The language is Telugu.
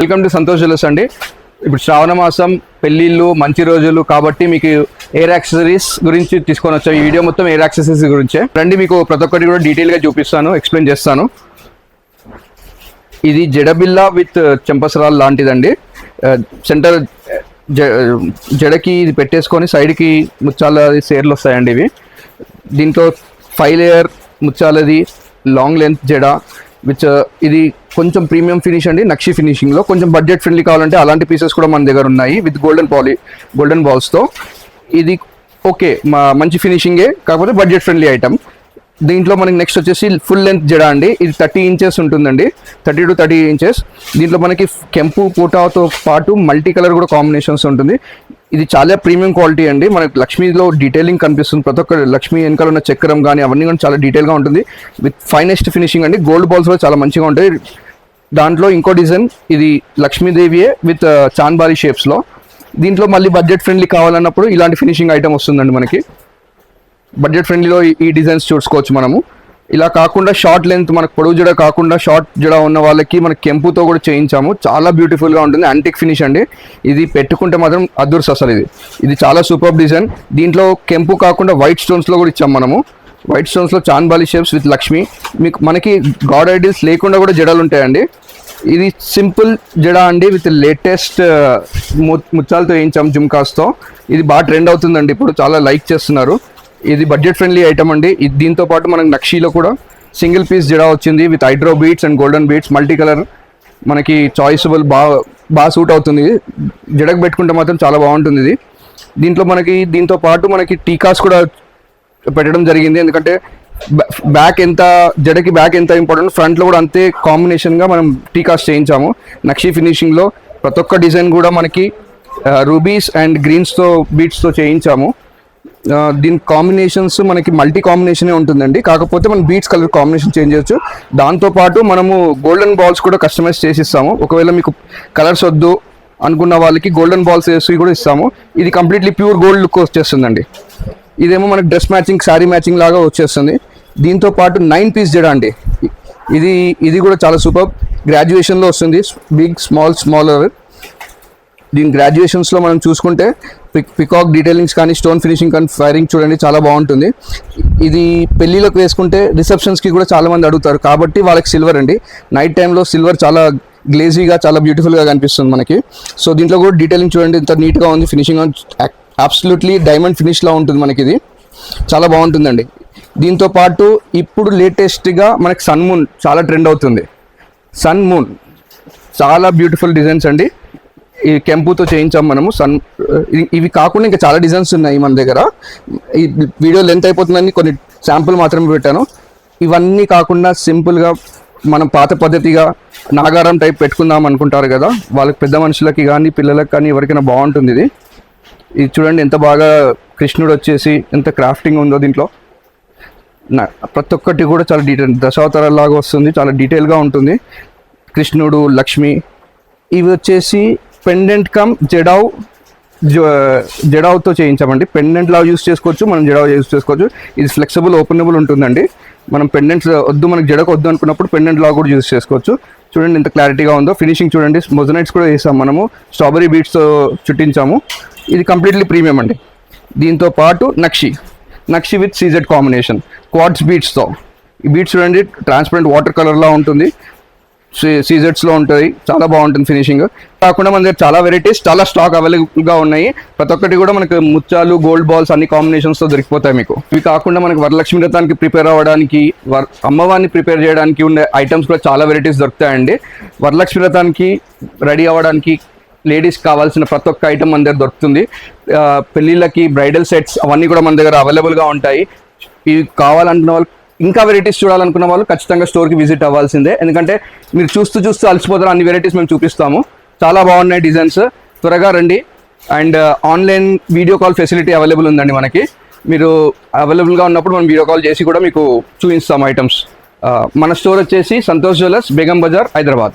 వెల్కమ్ టు సంతోష్ జ్యువెలర్స్ అండి. ఇప్పుడు శ్రావణ మాసం, పెళ్ళిళ్ళు, మంచి రోజులు కాబట్టి మీకు ఎయిర్ యాక్సెసరీస్ గురించి తీసుకొని వచ్చాం. ఈ వీడియో మొత్తం ఎయిర్ యాక్సెసరీస్ గురించే రండి. మీకు ప్రతి ఒక్కటి కూడా డీటెయిల్గా చూపిస్తాను, ఎక్స్ప్లెయిన్ చేస్తాను. ఇది జడబిల్లా విత్ చెంపసరాల్ లాంటిదండి. సెంటర్ జడకి ఇది పెట్టేసుకొని సైడ్కి ముత్యాల సేర్లు వస్తాయండి. ఇవి దీంట్లో 5 లేయర్ ముత్యాలది లాంగ్ లెంత్ జడ విచ్ ఇది కొంచెం ప్రీమియం ఫినిష్ అండి. నక్షి ఫినిషింగ్లో కొంచెం బడ్జెట్ ఫ్రెండ్లీ కావాలంటే అలాంటి పీసెస్ కూడా మన దగ్గర ఉన్నాయి విత్ గోల్డెన్ బాల్స్తో. ఇది ఓకే, మంచి ఫినిషింగే, కాకపోతే బడ్జెట్ ఫ్రెండ్లీ ఐటమ్. దీంట్లో మనకి నెక్స్ట్ వచ్చేసి ఫుల్ లెంత్ జడ అండి. ఇది 30 ఇంచెస్ ఉంటుందండి, 30 to 30 ఇంచెస్. దీంట్లో మనకి కెంపు పూటాతో పాటు మల్టీ కలర్ కూడా కాంబినేషన్స్ ఉంటుంది. ఇది చాలా ప్రీమియం క్వాలిటీ అండి. మనకి లక్ష్మీలో డీటెయిలింగ్ కనిపిస్తుంది. ప్రతి ఒక్క లక్ష్మీ వెనకాల ఉన్న చక్రం కానీ అవన్నీ కానీ చాలా డీటెయిల్గా ఉంటుంది విత్ ఫైనెస్ట్ ఫినిషింగ్ అండి. గోల్డ్ బాల్స్ కూడా చాలా మంచిగా ఉంటాయి. దాంట్లో ఇంకో డిజైన్ ఇది లక్ష్మీదేవియే విత్ చాన్బారీ షేప్స్లో. దీంట్లో మళ్ళీ బడ్జెట్ ఫ్రెండ్లీ కావాలన్నప్పుడు ఇలాంటి ఫినిషింగ్ ఐటమ్ వస్తుందండి. మనకి బడ్జెట్ ఫ్రెండ్లీలో ఈ డిజైన్స్ చూసుకోవచ్చు మనము. ఇలా కాకుండా షార్ట్ లెంత్, మనకు పొడవు జడ కాకుండా షార్ట్ జడ ఉన్న వాళ్ళకి మనకి కెంపుతో కూడా చేయించాము. చాలా బ్యూటిఫుల్గా ఉంటుంది, యాంటిక్ ఫినిష్ అండి. ఇది పెట్టుకుంటే మాత్రం అదుర్స్ అసలు. ఇది చాలా సూపర్ డిజైన్. దీంట్లో కెంపు కాకుండా వైట్ స్టోన్స్లో కూడా ఇచ్చాము మనము. వైట్ స్టోన్స్లో చాన్బాలి షేప్స్ విత్ లక్ష్మి. మనకి గాడ్ ఐడిల్స్ లేకుండా కూడా జడలు ఉంటాయండి. ఇది సింపుల్ జడ అండి విత్ లేటెస్ట్ ముత్యాలతో వేయించాము, జుమ్కాస్తో. ఇది బాగా ట్రెండ్ అవుతుందండి, ఇప్పుడు చాలా లైక్ చేస్తున్నారు. ఇది బడ్జెట్ ఫ్రెండ్లీ ఐటమ్ అండి. దీంతో పాటు మనకి నక్షీలో కూడా సింగిల్ పీస్ జడ వచ్చింది with hydro beats and golden beats, multi colour. మనకి చాయిసబుల్, బాగా సూట్ అవుతుంది. జడకు పెట్టుకుంటే మాత్రం చాలా బాగుంటుంది ఇది. దీంట్లో మనకి దీంతో పాటు మనకి టీకాస్ కూడా పెట్టడం జరిగింది. ఎందుకంటే జడకి బ్యాక్ ఎంత ఇంపార్టెంట్, ఫ్రంట్లో కూడా అంతే కాంబినేషన్గా మనం టీకాస్ చేయించాము. నక్షీ ఫినిషింగ్లో ప్రతి ఒక్క డిజైన్ కూడా మనకి రూబీస్ అండ్ గ్రీన్స్తో బీట్స్తో చేయించాము. దీని కాంబినేషన్స్ మనకి మల్టీ కాంబినేషనే ఉంటుందండి, కాకపోతే మనం బీట్స్ కలర్ కాంబినేషన్ చేంజ్ చేయొచ్చు. దాంతోపాటు మనము గోల్డెన్ బాల్స్ కూడా కస్టమైజ్ చేసి ఇస్తాము. ఒకవేళ మీకు కలర్స్ వద్దు అనుకున్న వాళ్ళకి గోల్డెన్ బాల్స్ వేసి కూడా ఇస్తాము. ఇది కంప్లీట్లీ ప్యూర్ గోల్డ్ లుక్ వచ్చేస్తుందండి. ఇదేమో మనకి డ్రెస్ మ్యాచింగ్, శారీ మ్యాచింగ్ లాగా వచ్చేస్తుంది. దీంతో పాటు 9 పీస్ జడ అండి. ఇది కూడా చాలా సూపర్. గ్రాడ్యుయేషన్లో వస్తుంది, బిగ్, స్మాలర్. దీని గ్రాడ్యుయేషన్స్లో మనం చూసుకుంటే పికాక్ డీటెయిలింగ్స్ కానీ, స్టోన్ ఫినిషింగ్ కానీ, ఫైరింగ్ చూడండి చాలా బాగుంటుంది. ఇది పెళ్ళిళ్ళకి వేసుకుంటే రిసెప్షన్స్కి కూడా చాలామంది అడుగుతారు, కాబట్టి వాళ్ళకి సిల్వర్ అండి. నైట్ టైంలో సిల్వర్ చాలా గ్లేజీగా, చాలా బ్యూటిఫుల్గా కనిపిస్తుంది మనకి. సో దీంట్లో కూడా డీటెయిలింగ్ చూడండి ఎంత నీట్గా ఉంది. ఫినిషింగ్ అబ్సల్యూట్లీ డైమండ్ ఫినిష్లా ఉంటుంది మనకి. ఇది చాలా బాగుంటుందండి. దీంతో పాటు ఇప్పుడు లేటెస్ట్గా మనకి సన్ మూన్ చాలా ట్రెండ్ అవుతుంది. సన్ మూన్ చాలా బ్యూటిఫుల్ డిజైన్స్ అండి. ఈ కెంపుతో చేయించాం మనము. ఇవి కాకుండా ఇంకా చాలా డిజైన్స్ ఉన్నాయి మన దగ్గర. ఈ వీడియో లెంత్ అయిపోతుందని కొన్ని శాంపుల్ మాత్రమే పెట్టాను. ఇవన్నీ కాకుండా సింపుల్గా మనం పాత పద్ధతిగా నాగారం టైప్ పెట్టుకుందాం అనుకుంటారు కదా, వాళ్ళకి, పెద్ద మనుషులకి కానీ పిల్లలకి కానీ ఎవరికైనా బాగుంటుంది. ఇది చూడండి ఎంత బాగా కృష్ణుడు వచ్చేసి ఎంత క్రాఫ్టింగ్ ఉందో దీంట్లో. ప్రతి ఒక్కటి కూడా చాలా డీటెయిల్, దశావతారాలాగా వస్తుంది, చాలా డీటెయిల్గా ఉంటుంది. కృష్ణుడు, లక్ష్మి. ఇవి వచ్చేసి పెండెంట్ కమ్ జడావుతో చేయించామండి. పెండెంట్ లాగా యూస్ చేసుకోవచ్చు, మనం జడావు యూస్ చేసుకోవచ్చు. ఇది ఫ్లెక్సిబుల్, ఓపెనబుల్ ఉంటుందండి. మనం పెండెంట్స్ వద్దు, మనకి జడకు వద్దు అనుకున్నప్పుడు పెండెంట్ లాగా కూడా యూస్ చేసుకోవచ్చు. చూడండి ఎంత క్లారిటీగా ఉందో. ఫినిషింగ్ చూడండి, మొజనైట్స్ కూడా వేసాము మనము, స్ట్రాబెరీ బీట్స్తో చుట్టించాము. ఇది కంప్లీట్లీ ప్రీమియం అండి. దీంతో పాటు నక్షి విత్ సీజెడ్ కాంబినేషన్, క్వార్ట్స్ బీట్స్తో. ఈ బీట్స్ చూడండి ట్రాన్స్పరెంట్ వాటర్ కలర్లా ఉంటుంది, సీజెడ్స్లో ఉంటుంది, చాలా బాగుంటుంది ఫినిషింగ్. కాకుండా మన దగ్గర చాలా వెరైటీస్, చాలా స్టాక్ అవైలబుల్గా ఉన్నాయి. ప్రతి ఒక్కటి కూడా మనకు ముత్యాలు, గోల్డ్ బాల్స్ అన్ని కాంబినేషన్స్తో దొరికిపోతాయి మీకు. ఇవి కాకుండా మనకి వరలక్ష్మి వ్రతానికి ప్రిపేర్ అవ్వడానికి, అమ్మవారిని ప్రిపేర్ చేయడానికి ఉండే ఐటమ్స్ కూడా చాలా వెరైటీస్ దొరుకుతాయండి. వరలక్ష్మి వ్రతానికి రెడీ అవ్వడానికి లేడీస్కి కావాల్సిన ప్రతి ఒక్క ఐటమ్ మన దగ్గర దొరుకుతుంది. పెళ్ళిళ్ళకి బ్రైడల్ సెట్స్ అవన్నీ కూడా మన దగ్గర అవైలబుల్గా ఉంటాయి. ఇవి కావాలనుకున్న వాళ్ళు, ఇంకా వెరైటీస్ చూడాలనుకున్న వాళ్ళు ఖచ్చితంగా స్టోర్కి విజిట్ అవ్వాల్సిందే. ఎందుకంటే మీరు చూస్తూ అలసిపోతారు, అన్ని వెరైటీస్ మేము చూపిస్తాము. చాలా బాగున్నాయి డిజైన్స్, త్వరగా రండి. And online video call facility available ఉందండి మనకి. మీరు అవైలబుల్గా ఉన్నప్పుడు మనం వీడియో కాల్ చేసి కూడా మీకు చూపిస్తాము ఐటమ్స్. మన స్టోర్ వచ్చేసి సంతోష్ జ్యువెలర్స్, బేగం బజార్, హైదరాబాద్.